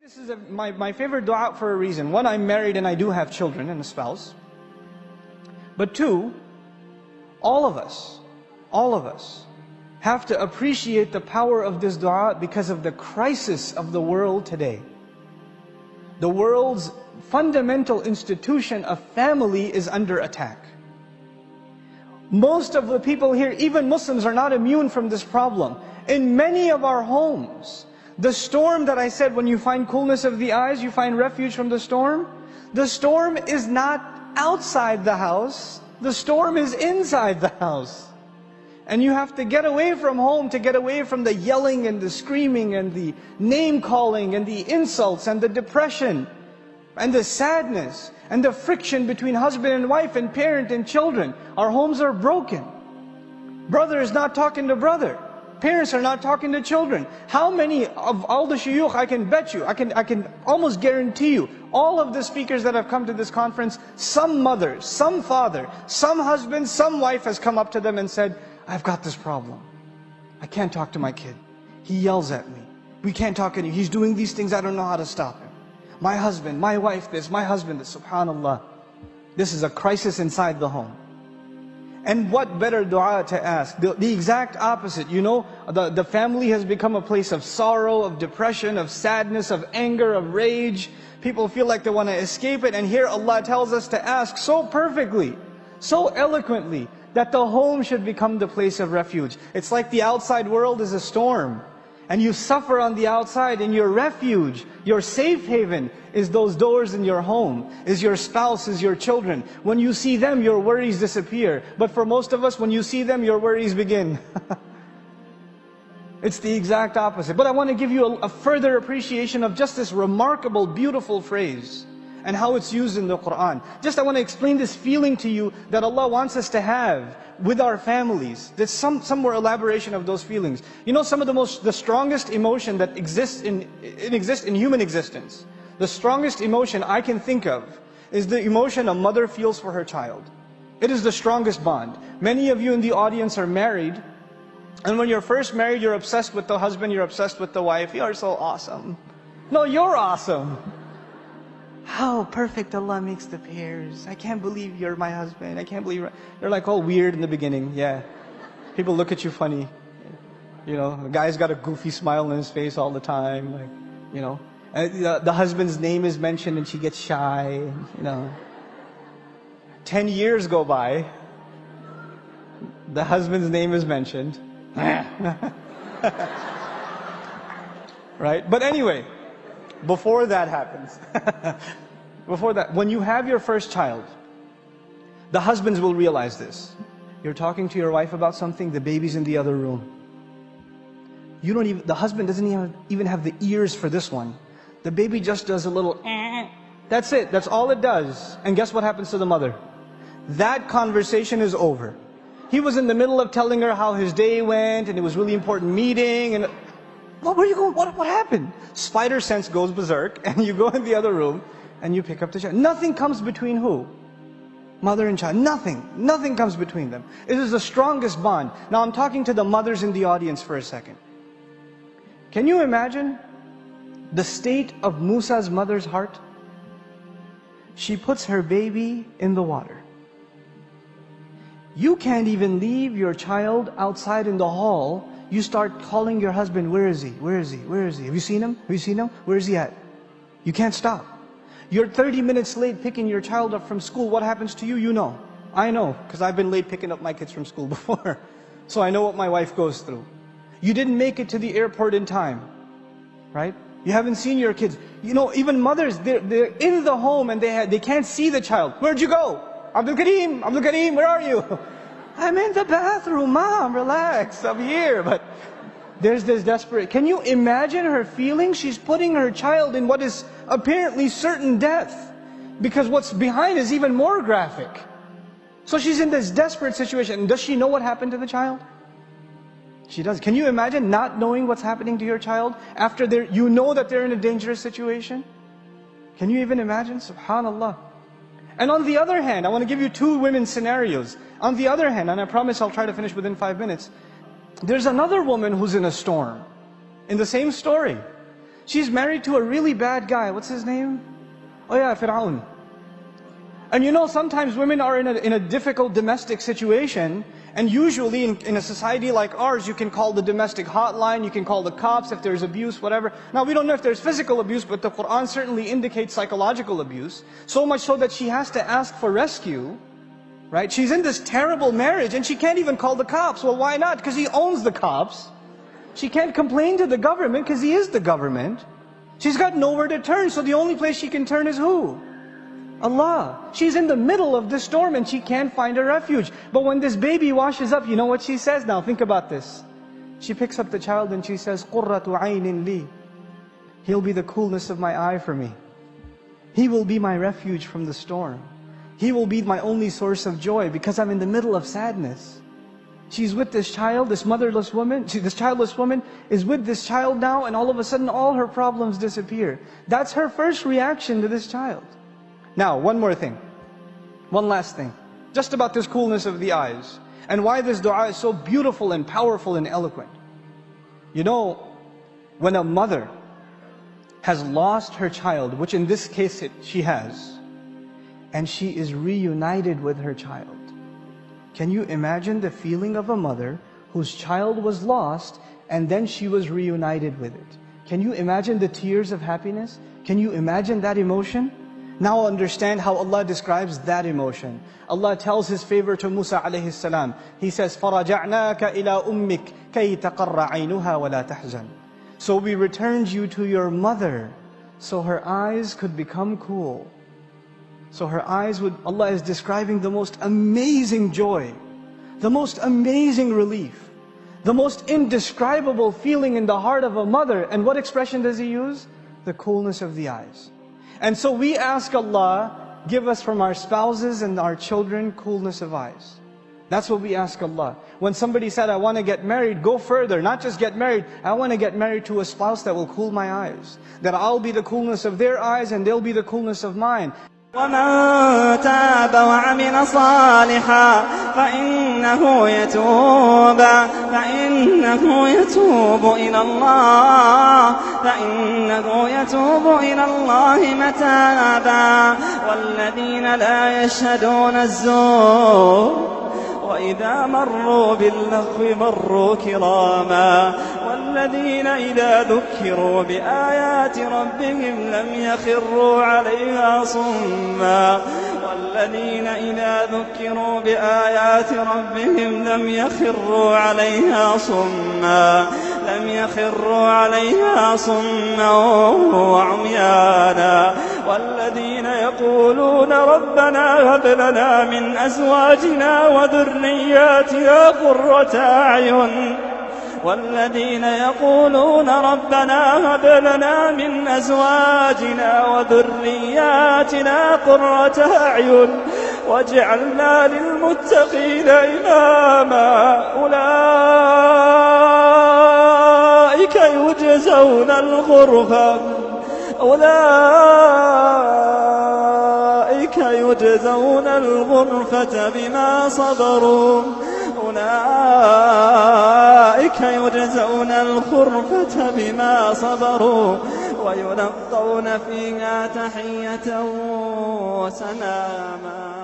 This is my favorite dua for a reason. One, I'm married and I do have children and a spouse. But two, all of us have to appreciate the power of this dua because of the crisis of the world today. The world's fundamental institution of family is under attack. Most of the people here, even Muslims, are not immune from this problem. In many of our homes, the storm that I said, when you find coolness of the eyes, you find refuge from the storm is not outside the house, the storm is inside the house. And you have to get away from home to get away from the yelling and the screaming and the name calling and the insults and the depression and the sadness and the friction between husband and wife and parent and children. Our homes are broken. Brother is not talking to brother. Parents are not talking to children. How many of all the shuyukh, I can bet you, I can almost guarantee you, all of the speakers that have come to this conference, some mother, some father, some husband, some wife has come up to them and said, I've got this problem. I can't talk to my kid. He yells at me. We can't talk anymore. He's doing these things, I don't know how to stop him. My husband, my wife this, my husband this. Subhanallah. This is a crisis inside the home. And what better dua to ask? The exact opposite. You know, the family has become a place of sorrow, of depression, of sadness, of anger, of rage. People feel like they want to escape it. And here Allah tells us to ask so perfectly, so eloquently, that the home should become the place of refuge. It's like the outside world is a storm. And you suffer on the outside, and your refuge, your safe haven, is those doors in your home, is your spouse, is your children. When you see them, your worries disappear. But for most of us, when you see them, your worries begin. It's the exact opposite. But I want to give you a further appreciation of just this remarkable, beautiful phrase, and how it's used in the Qur'an. I want to explain this feeling to you that Allah wants us to have with our families. There's some more elaboration of those feelings. You know, some of the strongest emotion that exists in human existence, the strongest emotion I can think of is the emotion a mother feels for her child. It is the strongest bond. Many of you in the audience are married, and when you're first married, you're obsessed with the husband, you're obsessed with the wife. You are so awesome. No, you're awesome. How perfect Allah makes the pairs. I can't believe you're my husband. I can't believe you're like all weird in the beginning. Yeah. People look at you funny. You know, the guy's got a goofy smile on his face all the time. Like, you know, the husband's name is mentioned and she gets shy. You know, 10 years go by. The husband's name is mentioned. Right? But anyway, before that happens, when you have your first child, the husbands will realize this. You're talking to your wife about something, the baby's in the other room. The husband doesn't even have the ears for this one. The baby just does a little That's it, that's all it does. And guess what happens to the mother? That conversation is over. He was in the middle of telling her how his day went, and it was a really important meeting, and where are you going? What happened? Spider sense goes berserk, and you go in the other room, and you pick up the child. Nothing comes between who? Mother and child. Nothing comes between them. It is the strongest bond. Now I'm talking to the mothers in the audience for a second. Can you imagine the state of Musa's mother's heart? She puts her baby in the water. You can't even leave your child outside in the hall. You start calling your husband, where is he? Where is he? Where is he? Have you seen him? Have you seen him? Where is he at? You can't stop. You're 30 minutes late picking your child up from school. What happens to you? You know. I know, because I've been late picking up my kids from school before. So I know what my wife goes through. You didn't make it to the airport in time, right? You haven't seen your kids. You know, even mothers, they're in the home and they can't see the child. Where'd you go? Abdul Kareem, where are you? I'm in the bathroom, Mom, relax, I'm here. But there's this desperate, can you imagine her feeling? She's putting her child in what is apparently certain death, because what's behind is even more graphic. So she's in this desperate situation. Does she know what happened to the child? She does. Can you imagine not knowing what's happening to your child after you know that they're in a dangerous situation? Can you even imagine? Subhanallah. And on the other hand, I want to give you two women's scenarios. On the other hand, and I promise I'll try to finish within 5 minutes, there's another woman who's in a storm. In the same story. She's married to a really bad guy. What's his name? Oh yeah, Fir'aun. And you know, sometimes women are in a difficult domestic situation, and usually in a society like ours, you can call the domestic hotline, you can call the cops if there's abuse, whatever. Now, we don't know if there's physical abuse, but the Quran certainly indicates psychological abuse. So much so that she has to ask for rescue, right? She's in this terrible marriage, and she can't even call the cops. Well, why not? Because he owns the cops. She can't complain to the government, because he is the government. She's got nowhere to turn, so the only place she can turn is who? Allah. She's in the middle of the storm and she can't find a refuge. But when this baby washes up, you know what she says now? Think about this. She picks up the child and she says, قُرَّةُ عَيْنٍ لِي. He'll be the coolness of my eye for me. He will be my refuge from the storm. He will be my only source of joy because I'm in the middle of sadness. She's with this child, this motherless woman, this childless woman is with this child now, and all of a sudden all her problems disappear. That's her first reaction to this child. Now, one more thing. One last thing. Just about this coolness of the eyes. And why this dua is so beautiful and powerful and eloquent. You know, when a mother has lost her child, which in this case she has, and she is reunited with her child. Can you imagine the feeling of a mother whose child was lost and then she was reunited with it? Can you imagine the tears of happiness? Can you imagine that emotion? Now understand how Allah describes that emotion. Allah tells His favor to Musa alayhi salam. He says, فَرَجَعْنَاكَ إِلَىٰ أُمِّكَ كَيْ تَقَرَّ عَيْنُهَا وَلَا تَحْزَنْ. So we returned you to your mother, so her eyes could become cool. So her eyes would, Allah is describing the most amazing joy, the most amazing relief, the most indescribable feeling in the heart of a mother. And what expression does He use? The coolness of the eyes. And so we ask Allah, give us from our spouses and our children coolness of eyes. That's what we ask Allah. When somebody said, I want to get married, go further. Not just get married, I want to get married to a spouse that will cool my eyes. That I'll be the coolness of their eyes and they'll be the coolness of mine. وَمَنْ تَابَ وَعَمِلَ صَالِحًا فَإِنَّهُ يَتُوبُ إِلَى اللَّهِ مَتَابًا وَالَّذِينَ لَا يَشْهَدُونَ الزُّورَ وَإِذَا مَرُّوا بِاللَّغْوِ مَرُّوا كِرَامًا والذين إذا ذكروا بآيات ربهم لم يخروا عليها صما والذين إذا ذكروا بآيات ربهم لم يخروا عليها صما وعميانا والذين يقولون ربنا هب لنا من أزواجنا وذرياتنا قرة أعين والذين يقولون ربنا هب لنا من أزواجنا وذرياتنا قرة أعين واجعلنا للمتقين إماما أولئك يجزون الغرفة بما صبروا ويلقون فيها تحية وسلاما.